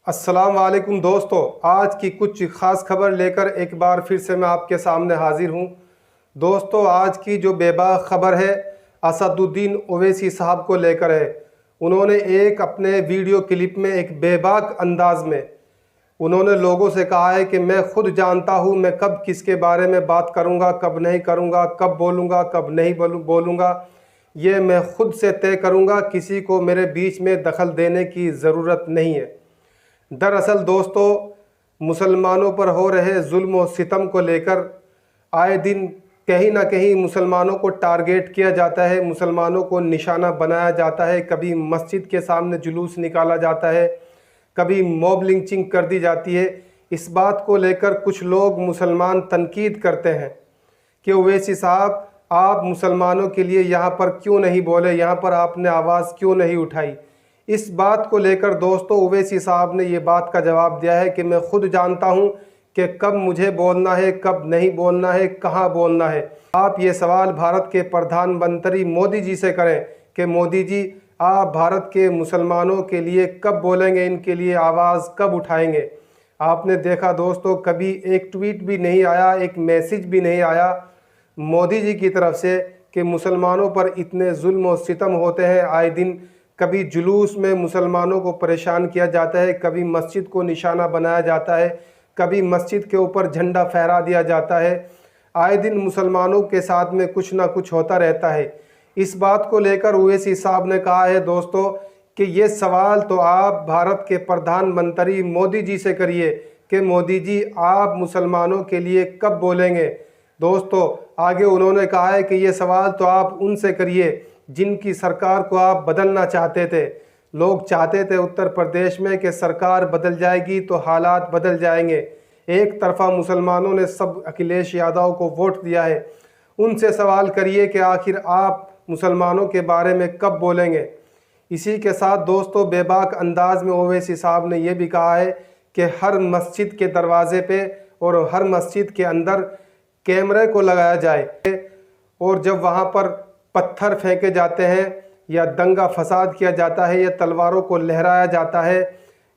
अस्सलाम वालेकुम दोस्तों, आज की कुछ ख़ास खबर लेकर एक बार फिर से मैं आपके सामने हाजिर हूँ। दोस्तों, आज की जो बेबाक खबर है असदुद्दीन ओवैसी साहब को लेकर है। उन्होंने एक अपने वीडियो क्लिप में एक बेबाक अंदाज में उन्होंने लोगों से कहा है कि मैं खुद जानता हूँ मैं कब किसके बारे में बात करूँगा, कब नहीं करूँगा, कब बोलूँगा, कब नहीं बोलूँगा, ये मैं खुद से तय करूँगा, किसी को मेरे बीच में दखल देने की ज़रूरत नहीं है। दरअसल दोस्तों, मुसलमानों पर हो रहे जुल्म और सितम को लेकर आए दिन कहीं ना कहीं मुसलमानों को टारगेट किया जाता है, मुसलमानों को निशाना बनाया जाता है। कभी मस्जिद के सामने जुलूस निकाला जाता है, कभी मॉब लिंचिंग कर दी जाती है। इस बात को लेकर कुछ लोग मुसलमान तनकीद करते हैं कि ओवैसी साहब, आप मुसलमानों के लिए यहाँ पर क्यों नहीं बोले, यहाँ पर आपने आवाज़ क्यों नहीं उठाई। इस बात को लेकर दोस्तों ओवैसी साहब ने ये बात का जवाब दिया है कि मैं खुद जानता हूँ कि कब मुझे बोलना है, कब नहीं बोलना है, कहाँ बोलना है। आप ये सवाल भारत के प्रधानमंत्री मोदी जी से करें कि मोदी जी, आप भारत के मुसलमानों के लिए कब बोलेंगे, इनके लिए आवाज़ कब उठाएंगे। आपने देखा दोस्तों, कभी एक ट्वीट भी नहीं आया, एक मैसेज भी नहीं आया मोदी जी की तरफ से कि मुसलमानों पर इतने जुल्म और सितम होते हैं आए दिन। कभी जुलूस में मुसलमानों को परेशान किया जाता है, कभी मस्जिद को निशाना बनाया जाता है, कभी मस्जिद के ऊपर झंडा फहरा दिया जाता है। आए दिन मुसलमानों के साथ में कुछ ना कुछ होता रहता है। इस बात को लेकर ओवैसी साहब ने कहा है दोस्तों कि ये सवाल तो आप भारत के प्रधानमंत्री मोदी जी से करिए कि मोदी जी, आप मुसलमानों के लिए कब बोलेंगे। दोस्तों, आगे उन्होंने कहा है कि ये सवाल तो आप उनसे करिए जिनकी सरकार को आप बदलना चाहते थे। लोग चाहते थे उत्तर प्रदेश में कि सरकार बदल जाएगी तो हालात बदल जाएंगे। एक तरफा मुसलमानों ने सब अखिलेश यादव को वोट दिया है। उनसे सवाल करिए कि आखिर आप मुसलमानों के बारे में कब बोलेंगे। इसी के साथ दोस्तों, बेबाक अंदाज में ओवैसी साहब ने यह भी कहा है कि हर मस्जिद के दरवाजे पे और हर मस्जिद के अंदर कैमरे को लगाया जाए और जब वहाँ पर पत्थर फेंके जाते हैं या दंगा फसाद किया जाता है या तलवारों को लहराया जाता है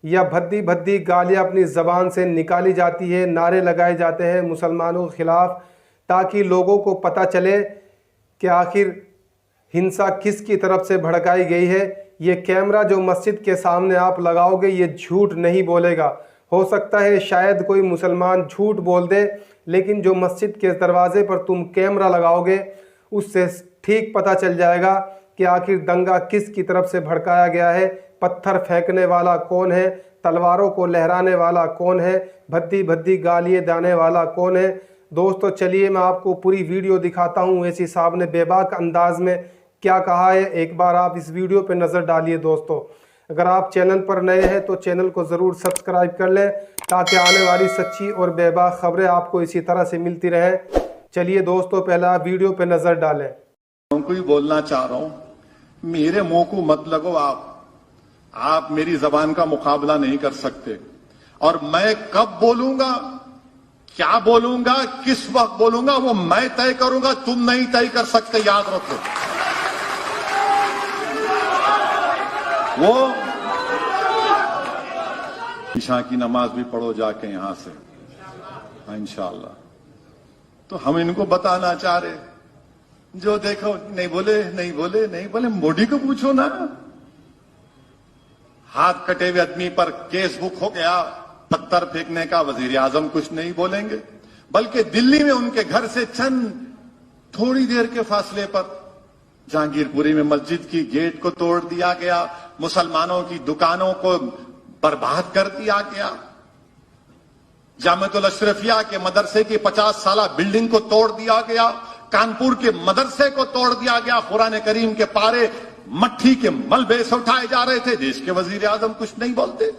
या भद्दी भद्दी गालियाँ अपनी ज़बान से निकाली जाती है, नारे लगाए जाते हैं मुसलमानों के ख़िलाफ़, ताकि लोगों को पता चले कि आखिर हिंसा किसकी तरफ से भड़काई गई है। ये कैमरा जो मस्जिद के सामने आप लगाओगे, ये झूठ नहीं बोलेगा। हो सकता है शायद कोई मुसलमान झूठ बोल दे, लेकिन जो मस्जिद के दरवाजे पर तुम कैमरा लगाओगे उससे ठीक पता चल जाएगा कि आखिर दंगा किसकी तरफ से भड़काया गया है, पत्थर फेंकने वाला कौन है, तलवारों को लहराने वाला कौन है, भद्दी भद्दी गालियाँ देने वाला कौन है। दोस्तों, चलिए मैं आपको पूरी वीडियो दिखाता हूँ ओवैसी साहब ने बेबाक अंदाज में क्या कहा है। एक बार आप इस वीडियो पर नज़र डालिए। दोस्तों, अगर आप चैनल पर नए हैं तो चैनल को ज़रूर सब्सक्राइब कर लें ताकि आने वाली सच्ची और बेबाक खबरें आपको इसी तरह से मिलती रहें। चलिए दोस्तों, पहले आप वीडियो पे नज़र डालें। उनको ही बोलना चाह रहा हूं, मेरे मुंह को मत लगो। आप मेरी जबान का मुकाबला नहीं कर सकते। और मैं कब बोलूंगा, क्या बोलूंगा, किस वक्त बोलूंगा, वो मैं तय करूंगा, तुम नहीं तय कर सकते, याद रखो। वो ईशा की नमाज भी पढ़ो जाके यहां से, इंशाअल्लाह। तो हम इनको बताना चाह रहे, जो देखो नहीं बोले, नहीं बोले, नहीं बोले। मोदी को पूछो ना, हाथ कटे हुए आदमी पर केस बुक हो गया पत्थर फेंकने का, वजीर आजम कुछ नहीं बोलेंगे। बल्कि दिल्ली में उनके घर से चंद थोड़ी देर के फासले पर जहांगीरपुरी में मस्जिद की गेट को तोड़ दिया गया, मुसलमानों की दुकानों को बर्बाद कर दिया गया, जामिअतुल अशरफिया के मदरसे की 50 साला बिल्डिंग को तोड़ दिया गया, कानपुर के मदरसे को तोड़ दिया गया, कुरान करीम के पारे मट्टी के मलबे से उठाए जा रहे थे। देश के वजीर आजम कुछ नहीं बोलते।